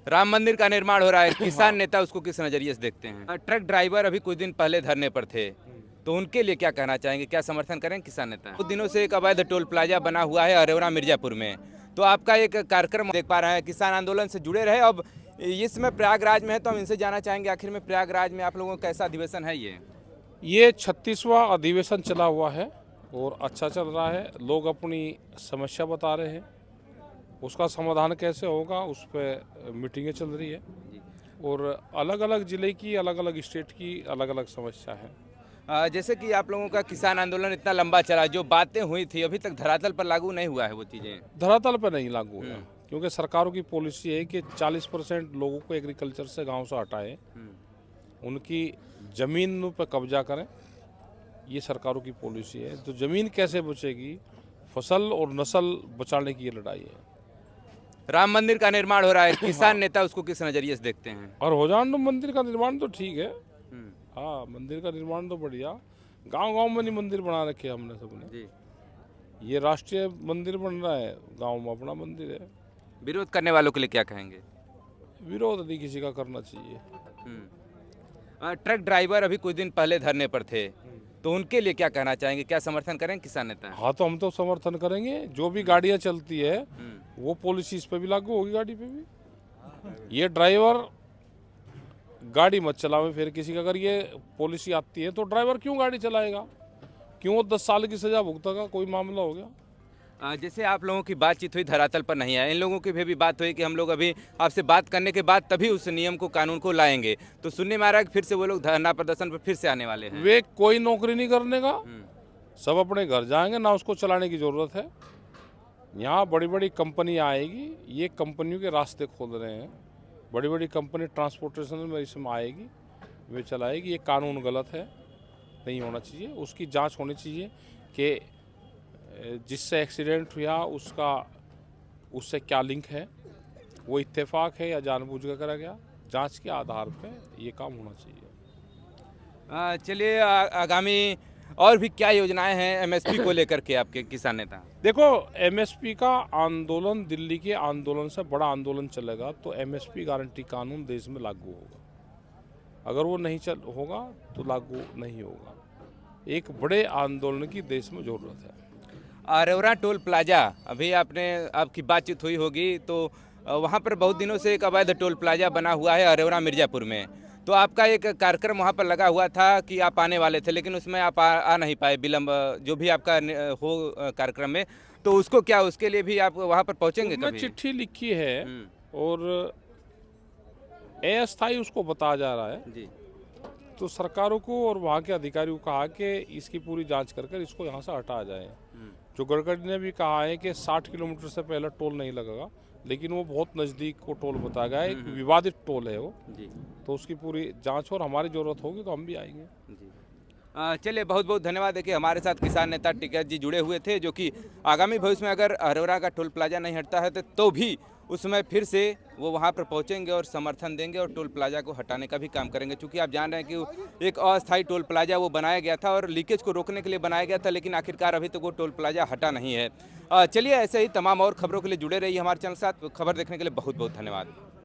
राम मंदिर का निर्माण हो रहा है, किसान नेता उसको किस नज़रिए से देखते हैं? ट्रक ड्राइवर अभी कुछ दिन पहले धरने पर थे, तो उनके लिए क्या कहना चाहेंगे? क्या समर्थन करेंगे किसान नेता? कुछ दिनों से एक अवैध टोल प्लाजा बना हुआ है अरेवरा मिर्जापुर में, तो आपका एक कार्यक्रम देख पा रहे हैं, किसान आंदोलन से जुड़े रहे। अब इस समय प्रयागराज में है, तो हम इनसे जानना चाहेंगे आखिर में प्रयागराज में आप लोगों का कैसा अधिवेशन है ये? ये 36वां अधिवेशन चला हुआ है और अच्छा चल रहा है। लोग अपनी समस्या बता रहे हैं, उसका समाधान कैसे होगा उस पर मीटिंगें चल रही है और अलग अलग ज़िले की, अलग अलग स्टेट की अलग अलग समस्या है। जैसे कि आप लोगों का किसान आंदोलन इतना लंबा चला, जो बातें हुई थी अभी तक धरातल पर लागू नहीं हुआ है वो चीज़ें। धरातल पर नहीं लागू है क्योंकि सरकारों की पॉलिसी है कि 40% लोगों को एग्रीकल्चर से गांव से हटाएं, उनकी ज़मीन पर कब्जा करें। ये सरकारों की पॉलिसी है। तो ज़मीन कैसे बचेगी? फसल और नस्ल बचाने की ये लड़ाई है। राम मंदिर का निर्माण हो रहा है, किसान नेता उसको किस नज़रिए से देखते हैं? और हो जान मंदिर का निर्माण तो ठीक है। हाँ, मंदिर का निर्माण तो बढ़िया। गांव-गांव में नहीं मंदिर बना रखे हमने सबने। जी। ये राष्ट्रीय मंदिर बन रहा है, गांव में अपना मंदिर है। विरोध करने वालों के लिए क्या कहेंगे? विरोध नहीं किसी का करना चाहिए। ट्रक ड्राइवर अभी कुछ दिन पहले धरने पर थे, तो उनके लिए क्या कहना चाहेंगे? क्या समर्थन करेंगे किसान नेता? हाँ, तो हम तो समर्थन करेंगे। जो भी गाड़ियाँ चलती है वो पॉलिसी इस पर भी लागू होगी, गाड़ी पे भी। ये ड्राइवर गाड़ी मत चलावे फिर किसी का, अगर ये पॉलिसी आती है तो ड्राइवर क्यों गाड़ी चलाएगा? क्यों वो 10 साल की सजा भुगतेगा? कोई मामला हो गया? जैसे आप लोगों की बातचीत हुई, धरातल पर नहीं आया, इन लोगों की भी बात हुई कि हम लोग अभी आपसे बात करने के बाद तभी उस नियम को, कानून को लाएंगे, तो सुनने में आ रहा है कि फिर से वो लोग धरना प्रदर्शन पर फिर से आने वाले हैं। वे कोई नौकरी नहीं करने का, सब अपने घर जाएंगे, ना उसको चलाने की ज़रूरत है। यहाँ बड़ी बड़ी कंपनी आएगी, ये कंपनियों के रास्ते खोल रहे हैं। बड़ी बड़ी कंपनी ट्रांसपोर्टेशन में इसमें आएगी, वे चलाएगी। ये कानून गलत है, नहीं होना चाहिए। उसकी जांच होनी चाहिए कि जिससे एक्सीडेंट हुआ उससे क्या लिंक है, वो इत्तेफाक है या जानबूझ कर करा गया। जांच के आधार पे ये काम होना चाहिए। चलिए, आगामी और भी क्या योजनाएं हैं एमएसपी को लेकर के आपके किसान नेता? देखो, एमएसपी का आंदोलन दिल्ली के आंदोलन से बड़ा आंदोलन चलेगा, तो एमएसपी गारंटी कानून देश में लागू होगा। अगर वो नहीं होगा तो लागू नहीं होगा। एक बड़े आंदोलन की देश में ज़रूरत है। अरेवरा टोल प्लाजा, अभी आपकी बातचीत हुई होगी, तो वहाँ पर बहुत दिनों से एक अवैध टोल प्लाजा बना हुआ है अरेवरा मिर्जापुर में, तो आपका एक कार्यक्रम वहाँ पर लगा हुआ था कि आप आने वाले थे, लेकिन उसमें आप आ नहीं पाए, विलम्ब जो भी आपका हो कार्यक्रम में, तो उसको क्या, उसके लिए भी आप वहाँ पर पहुँचेंगे कभी? चिट्ठी लिखी है और अस्थायी उसको बताया जा रहा है। जी। तो सरकारों को और वहाँ के अधिकारियों को कहा कि इसकी पूरी जांच कर इसको यहाँ से हटाया जाए। जो गडकरी ने भी कहा है कि 60 किलोमीटर से पहले टोल नहीं लगेगा, लेकिन वो बहुत नज़दीक को टोल बताया गया है। एक विवादित टोल है वो। जी। तो उसकी पूरी जांच और हमारी ज़रूरत होगी तो हम भी आएंगे। जी। चलिए, बहुत बहुत धन्यवाद। देखिए, हमारे साथ किसान नेता टिकैत जी जुड़े हुए थे, जो कि आगामी भविष्य में अगर अरेवरा का टोल प्लाजा नहीं हटता है तो भी उस समय फिर से वो वहाँ पर पहुँचेंगे और समर्थन देंगे और टोल प्लाजा को हटाने का भी काम करेंगे। क्योंकि आप जान रहे हैं कि एक अस्थायी टोल प्लाजा वो बनाया गया था और लीकेज को रोकने के लिए बनाया गया था, लेकिन आखिरकार अभी तक वो टोल प्लाजा हटा नहीं है। चलिए, ऐसे ही तमाम और खबरों के लिए जुड़े रहिए हमारे चैनल के साथ। खबर देखने के लिए बहुत बहुत धन्यवाद।